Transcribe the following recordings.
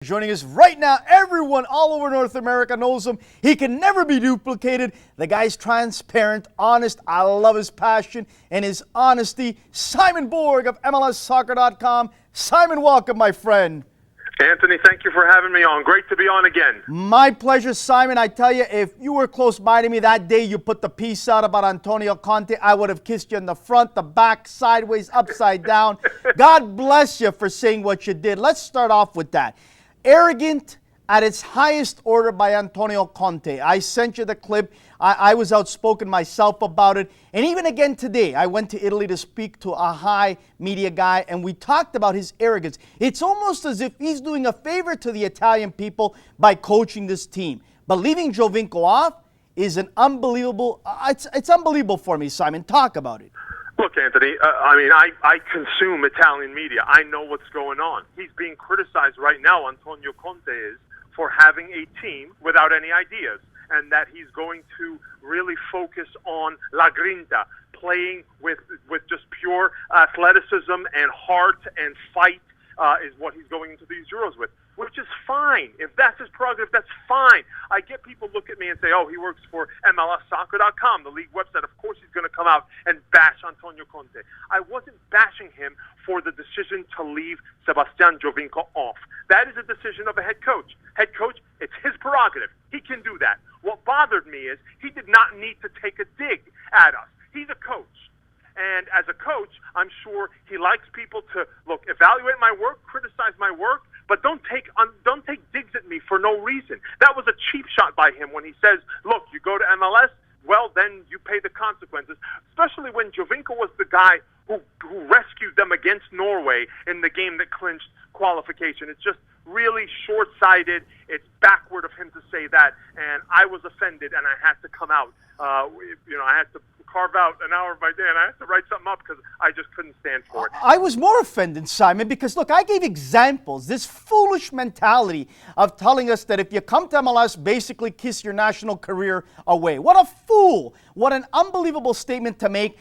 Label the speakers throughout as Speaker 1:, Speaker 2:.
Speaker 1: Joining us right now, everyone all over North America knows him. He can never be duplicated. The guy's transparent, honest. I love his passion and his honesty. Simon Borg of MLSsoccer.com. Simon, welcome, my friend.
Speaker 2: Anthony, thank you for having me on. Great to be on again.
Speaker 1: My pleasure, Simon. I tell you, if you were close by to me that day you put the piece out about Antonio Conte, I would have kissed you in the front, the back, sideways, upside down. God bless you for saying what you did. Let's start off with that. Arrogant at its highest order by Antonio Conte. I sent you the clip. I was outspoken myself about it. And even again today, I went to Italy to speak to a high media guy, and we talked about his arrogance. It's almost as if he's doing a favor to the Italian people by coaching this team. But leaving Giovinco off is an unbelievable, it's unbelievable for me, Simon. Talk about it.
Speaker 2: Look, Anthony, I consume Italian media. I know what's going on. He's being criticized right now, Antonio Conte is, for having a team without any ideas, and that he's going to really focus on la grinta, playing with just pure athleticism and heart and fight is what he's going into these Euros with, which is fine. If that's his prerogative, that's fine. I get people look at me and say, oh, he works for MLSsoccer.com, the league website. Of course he's going to come out and bash Antonio Conte. I wasn't bashing him for the decision to leave Sebastian Giovinco off. That is a decision of a head coach. Head coach, it's his prerogative. He can do that. What bothered me is he did not need to take a dig at us. He's a coach. And as a coach, I'm sure he likes people to, look, evaluate my work, criticize my work, but don't take digs at me for no reason. That was a cheap shot by him when he says, look, you go to MLS, well, then you pay the consequences, especially when Giovinco was the guy who rescued them against Norway in the game that clinched qualification. It's just really short-sighted. It's backward of him to say that, and I was offended, and I had to come out. I had to carve out an hour of my day, and I had to write something up because I just couldn't stand for it.
Speaker 1: I was more offended, Simon, because, look, I gave examples. This foolish mentality of telling us that if you come to MLS, basically kiss your national career away. What a fool. What an unbelievable statement to make.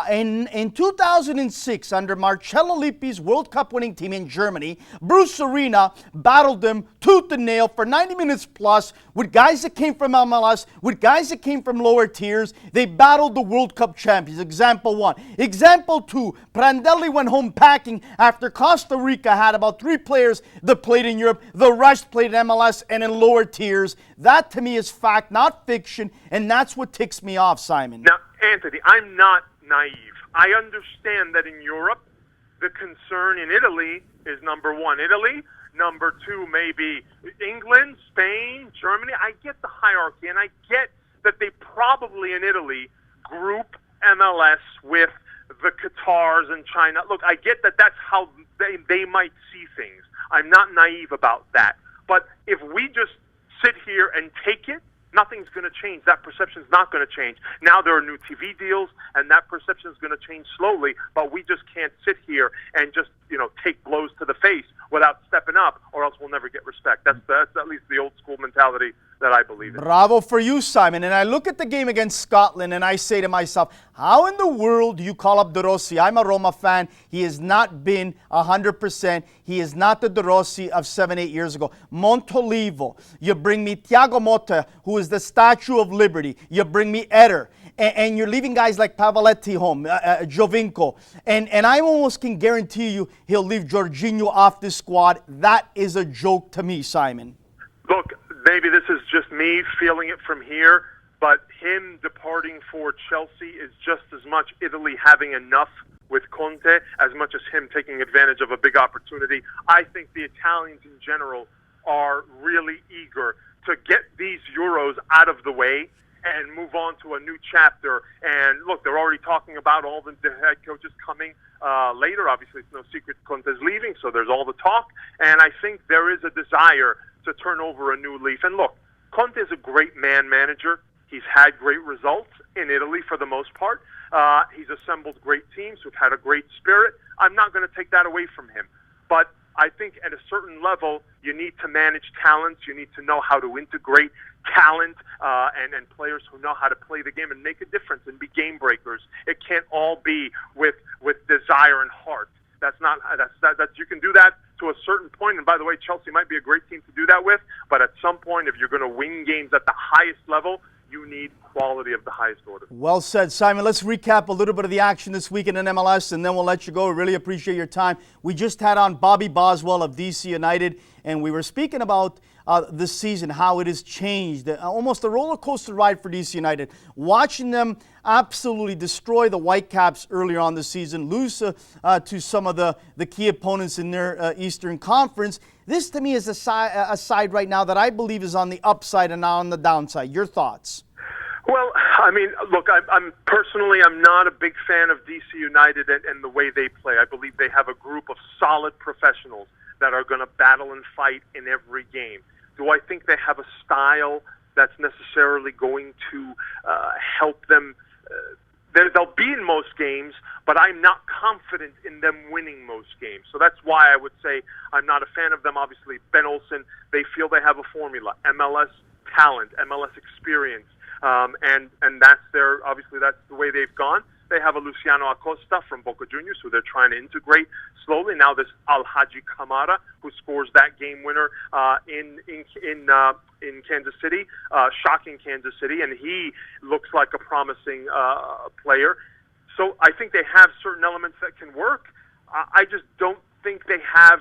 Speaker 1: In 2006, under Marcello Lippi's World Cup winning team in Germany, Bruce Arena battled them tooth and nail for 90 minutes plus with guys that came from MLS, with guys that came from lower tiers. They battled the World Cup champions. Example one. Example two, Prandelli went home packing after Costa Rica had about 3 players that played in Europe. The rest played in MLS and in lower tiers. That to me is fact, not fiction, and that's what ticks me off, Simon.
Speaker 2: Now, Anthony, I'm not naive. I understand that in Europe, the concern in Italy is number one, Italy. Number two, maybe England, Spain, Germany. I get the hierarchy, and I get that they probably in Italy group MLS with the Qatars and China. Look, I get that that's how they might see things. I'm not naive about that. But if we just sit here and take it, nothing's going to change. That perception's not going to change. Now there are new TV deals, and that perception's going to change slowly, but we just can't sit here and just, take blows to the face without stepping up, or else we'll never get respect. That's at least the old school mentality that I believe in.
Speaker 1: Bravo for you, Simon. And I look at the game against Scotland and I say to myself, how in the world do you call up De Rossi? I'm a Roma fan. He has not been 100%. He is not the De Rossi of 7-8 years ago. Montolivo. You bring me Thiago Motta, who is the Statue of Liberty. You bring me Eder. And you're leaving guys like Pavoletti home, Giovinco. And I almost can guarantee you he'll leave Jorginho off the squad. That is a joke to me, Simon.
Speaker 2: Look, maybe this is just me feeling it from here, but him departing for Chelsea is just as much Italy having enough with Conte as much as him taking advantage of a big opportunity. I think the Italians in general are really eager to get these Euros out of the way and move on to a new chapter. And look, they're already talking about all the head coaches coming later. Obviously, it's no secret Conte's leaving, so there's all the talk. And I think there is a desire to turn over a new leaf. And look, Conte is a great manager. He's had great results in Italy for the most part. He's assembled great teams who've had a great spirit. I'm not going to take that away from him. But I think at a certain level, you need to manage talents. You need to know how to integrate talent and players who know how to play the game and make a difference and be game breakers. It can't all be with desire and heart. That's not you can do that to a certain point. And by the way, Chelsea might be a great team to do that with, but at some point, if you're going to win games at the highest level, you need quality of the highest order.
Speaker 1: Well said, Simon. Let's recap a little bit of the action this weekend in MLS, and then we'll let you go. We really appreciate your time. We just had on Bobby Boswell of DC United, and we were speaking about this season, how it has changed. Almost a roller coaster ride for DC United. Watching them absolutely destroy the Whitecaps earlier on this season, lose to some of the key opponents in their Eastern Conference. This, to me, is a side right now that I believe is on the upside and not on the downside. Your thoughts?
Speaker 2: Well, I mean, look, I'm not a big fan of DC United and the way they play. I believe they have a group of solid professionals that are going to battle and fight in every game. Do I think they have a style that's necessarily going to help them? They'll be in most games, but I'm not confident in them winning most games. So that's why I would say I'm not a fan of them. Obviously, Ben Olsen, they feel they have a formula, MLS talent, MLS experience. And that's that's the way they've gone. They have a Luciano Acosta from Boca Juniors, who they're trying to integrate slowly. Now this Al-Haji Kamara, who scores that game winner in Kansas City, shocking Kansas City, and he looks like a promising player. So I think they have certain elements that can work. I just don't think they have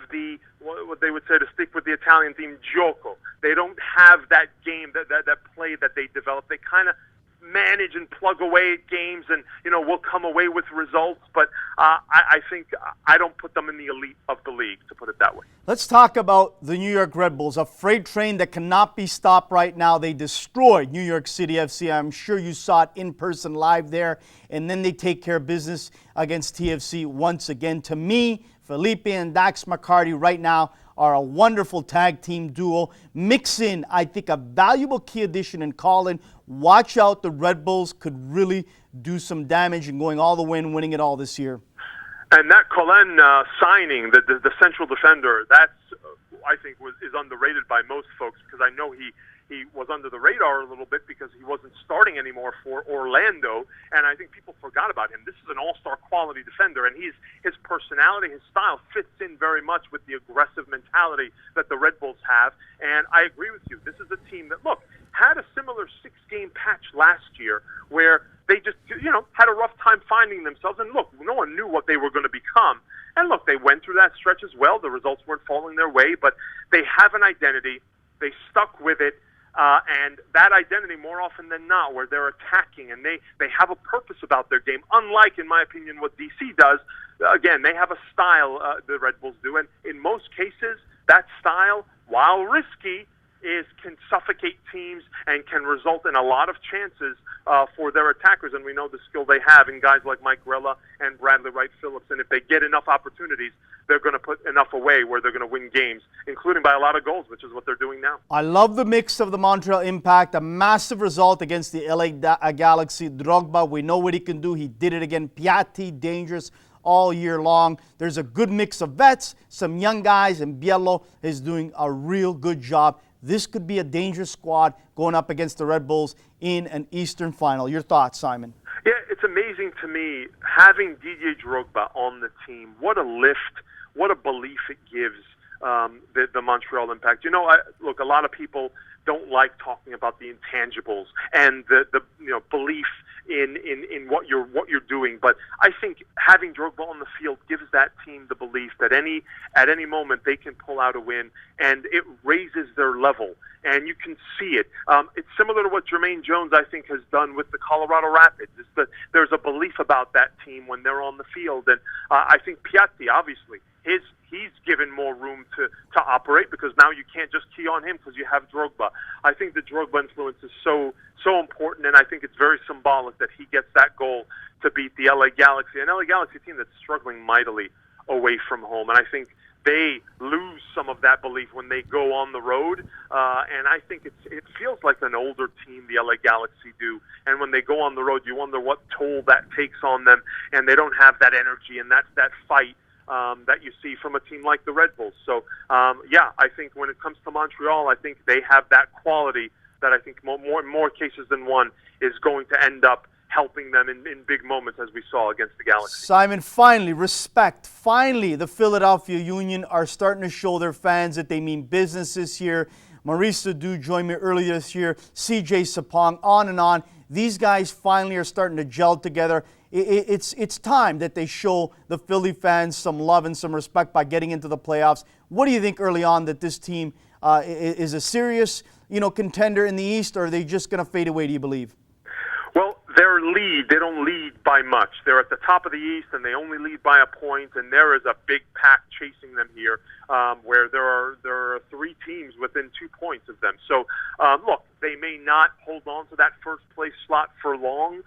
Speaker 2: what they would say, to stick with the Italian theme, gioco. They don't have that game, that play that they develop. They kind of manage and plug away at games, and will come away with results. But I think I don't put them in the elite of the league, to put it that way.
Speaker 1: Let's talk about the New York Red Bulls, a freight train that cannot be stopped right now. They destroyed New York City FC. I'm sure you saw it in person live there. And then they take care of business against TFC once again. To me, Felipe and Dax McCarty right now are a wonderful tag team duo. Mix in, I think, a valuable key addition in Colin. Watch out, the Red Bulls could really do some damage and going all the way and winning it all this year.
Speaker 2: And that Colin signing, the central defender, that's I think is underrated by most folks, because I know he was under the radar a little bit because he wasn't starting anymore for Orlando, and I think people forgot about him. This is an all-star quality defender, and his personality, his style fits in very much with the aggressive mentality that the Red Bulls have. And I agree with you. This is a team that, look, had a similar 6-game patch last year where they just, had a rough time finding themselves. And look, no one knew what they were going to become. And look, they went through that stretch as well. The results weren't falling their way, but they have an identity. They stuck with it. And that identity, more often than not, where they're attacking and they have a purpose about their game, unlike, in my opinion, what DC does. Again, they have a style, the Red Bulls do, and in most cases, that style, while risky, can suffocate teams and can result in a lot of chances for their attackers. And we know the skill they have in guys like Mike Rella and Bradley Wright Phillips. And if they get enough opportunities, they're going to put enough away where they're going to win games, including by a lot of goals, which is what they're doing now.
Speaker 1: I love the mix of the Montreal Impact. A massive result against the LA Galaxy. Drogba, we know what he can do. He did it again. Piatti, dangerous all year long. There's a good mix of vets, some young guys, and Biello is doing a real good job. This could be a dangerous squad going up against the Red Bulls in an Eastern final. Your thoughts, Simon?
Speaker 2: Yeah, it's amazing to me having Didier Drogba on the team. What a lift, what a belief it gives the Montreal Impact. Look, a lot of people don't like talking about the intangibles and the belief in what you're doing, but I think having Drogba on the field gives that team the belief that at any moment they can pull out a win, and it raises their level, and you can see it. It's similar to what Jermaine Jones, I think, has done with the Colorado Rapids. It's that there's a belief about that team when they're on the field, and I think Piatti, obviously, he's given more room to operate, because now you can't just key on him because you have Drogba. I think the Drogba influence is so important, and I think it's very symbolic that he gets that goal to beat the LA Galaxy, an LA Galaxy team that's struggling mightily away from home. And I think they lose some of that belief when they go on the road, and I think it feels like an older team, the LA Galaxy do. And when they go on the road, you wonder what toll that takes on them, and they don't have that energy and that fight that you see from a team like the Red Bulls. So, I think when it comes to Montreal, I think they have that quality that I think more cases than one is going to end up helping them in big moments as we saw against the Galaxy.
Speaker 1: Simon, finally, respect. Finally, the Philadelphia Union are starting to show their fans that they mean business this year. Maurice Ledoux joined me earlier this year, CJ Sapong, on and on. These guys finally are starting to gel together. It's time that they show the Philly fans some love and some respect by getting into the playoffs. What do you think early on that this team is a serious, contender in the East, or are they just going to fade away, do you believe?
Speaker 2: Well, their lead, they don't lead by much. They're at the top of the East, and they only lead by a point, and there is a big pack chasing them here, where there are 3 teams within 2 points of them. So, look, they may not hold on to that first-place slot for long.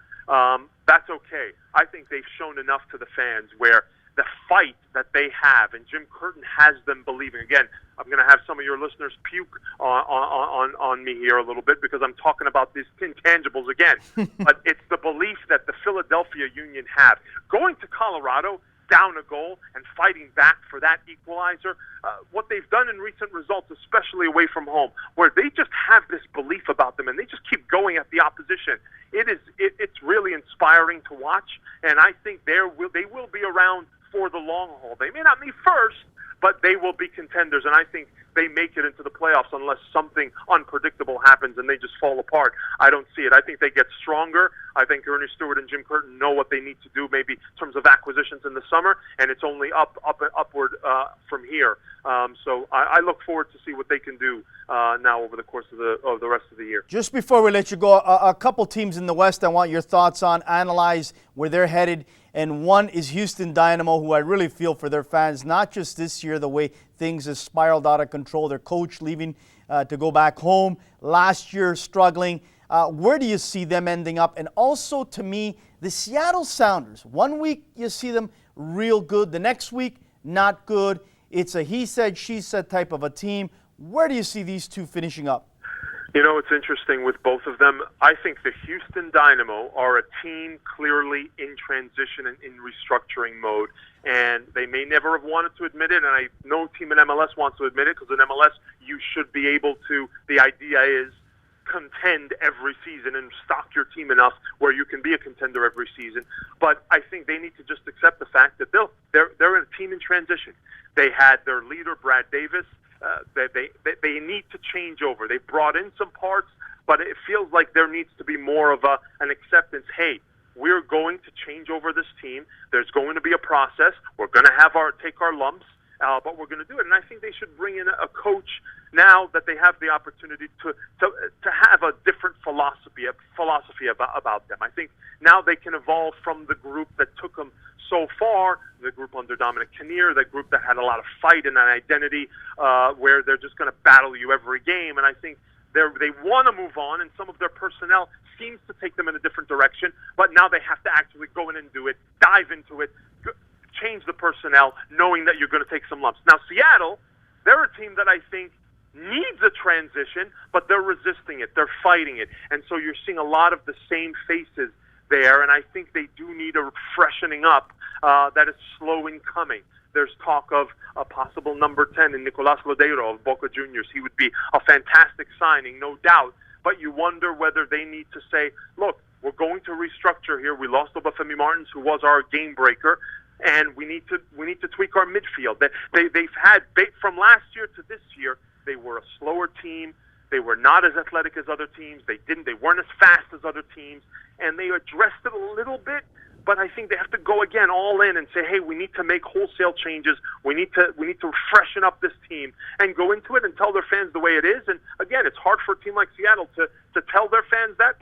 Speaker 2: That's okay. I think they've shown enough to the fans where the fight that they have, and Jim Curtin has them believing. Again, I'm going to have some of your listeners puke on me here a little bit because I'm talking about these intangibles again. But it's the belief that the Philadelphia Union have. Going to Colorado, down a goal, and fighting back for that equalizer, what they've done in recent results, especially away from home, where they just have this belief about them and they just keep going at the opposition. It's really inspiring to watch, and I think they will be around for the long haul. They may not be first, but they will be contenders, and I think they make it into the playoffs unless something unpredictable happens and they just fall apart. I don't see it. I think they get stronger. I think Ernie Stewart and Jim Curtin know what they need to do, maybe in terms of acquisitions in the summer, and it's only upward from here. So I look forward to see what they can do now over the course of the rest of the year.
Speaker 1: Just before we let you go, a couple teams in the West I want your thoughts on, analyze where they're headed. And one is Houston Dynamo, who I really feel for their fans, not just this year, the way things have spiraled out of control. Their coach leaving to go back home. Last year, struggling. Where do you see them ending up? And also, to me, the Seattle Sounders. 1 week, you see them real good. The next week, not good. It's a he said, she said type of a team. Where do you see these two finishing up?
Speaker 2: It's interesting with both of them. I think the Houston Dynamo are a team clearly in transition and in restructuring mode, and they may never have wanted to admit it, and no team in MLS wants to admit it, because in MLS you should be able to, the idea is, contend every season and stock your team enough where you can be a contender every season. But I think they need to just accept the fact that they're a team in transition. They had their leader, Brad Davis. They need to change over. They brought in some parts, but it feels like there needs to be more of an acceptance. Hey, we're going to change over this team. There's going to be a process. We're going to take our lumps, but we're going to do it. And I think they should bring in a coach now that they have the opportunity to have a different philosophy about them. I think now they can evolve from the group that took them so far, the group under Dominic Kinnear, the group that had a lot of fight and an identity, where they're just going to battle you every game. And I think they want to move on, and some of their personnel seems to take them in a different direction. But now they have to actually go in and do it, dive into it, change the personnel, knowing that you're going to take some lumps. Now, Seattle, they're a team that I think needs a transition, but they're resisting it. They're fighting it. And so you're seeing a lot of the same faces there, and I think they do need a freshening up that is slow in coming. There's talk of a possible number 10 in Nicolas Lodeiro of Boca Juniors. He would be a fantastic signing, no doubt. But you wonder whether they need to say, look, we're going to restructure here. We lost Obafemi Martins, who was our game breaker, and we need to tweak our midfield. They've had, from last year to this year, they were a slower team. They were not as athletic as other teams. They weren't as fast as other teams, and they addressed it a little bit. But I think they have to go again all in and say, hey, we need to make wholesale changes. We need to freshen up this team and go into it and tell their fans the way it is. And again, it's hard for a team like Seattle to tell their fans that,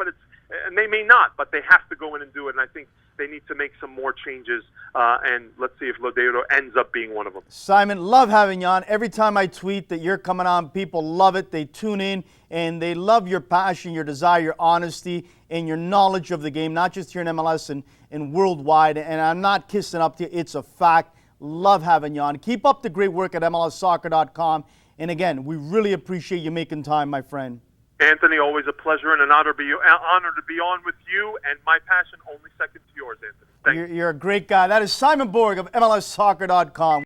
Speaker 2: and they may not, but they have to go in and do it. And I think they need to make some more changes, and let's see if Lodeiro ends up being one of them.
Speaker 1: Simon, love having you on. Every time I tweet that you're coming on, people love it. They tune in, and they love your passion, your desire, your honesty, and your knowledge of the game, not just here in MLS and worldwide. And I'm not kissing up to you. It's a fact. Love having you on. Keep up the great work at MLSsoccer.com. And again, we really appreciate you making time, my friend.
Speaker 2: Anthony, always a pleasure and an honor to be on with you, and my passion only second to yours, Anthony. Thank you.
Speaker 1: You're a great guy. That is Simon Borg of MLSsoccer.com.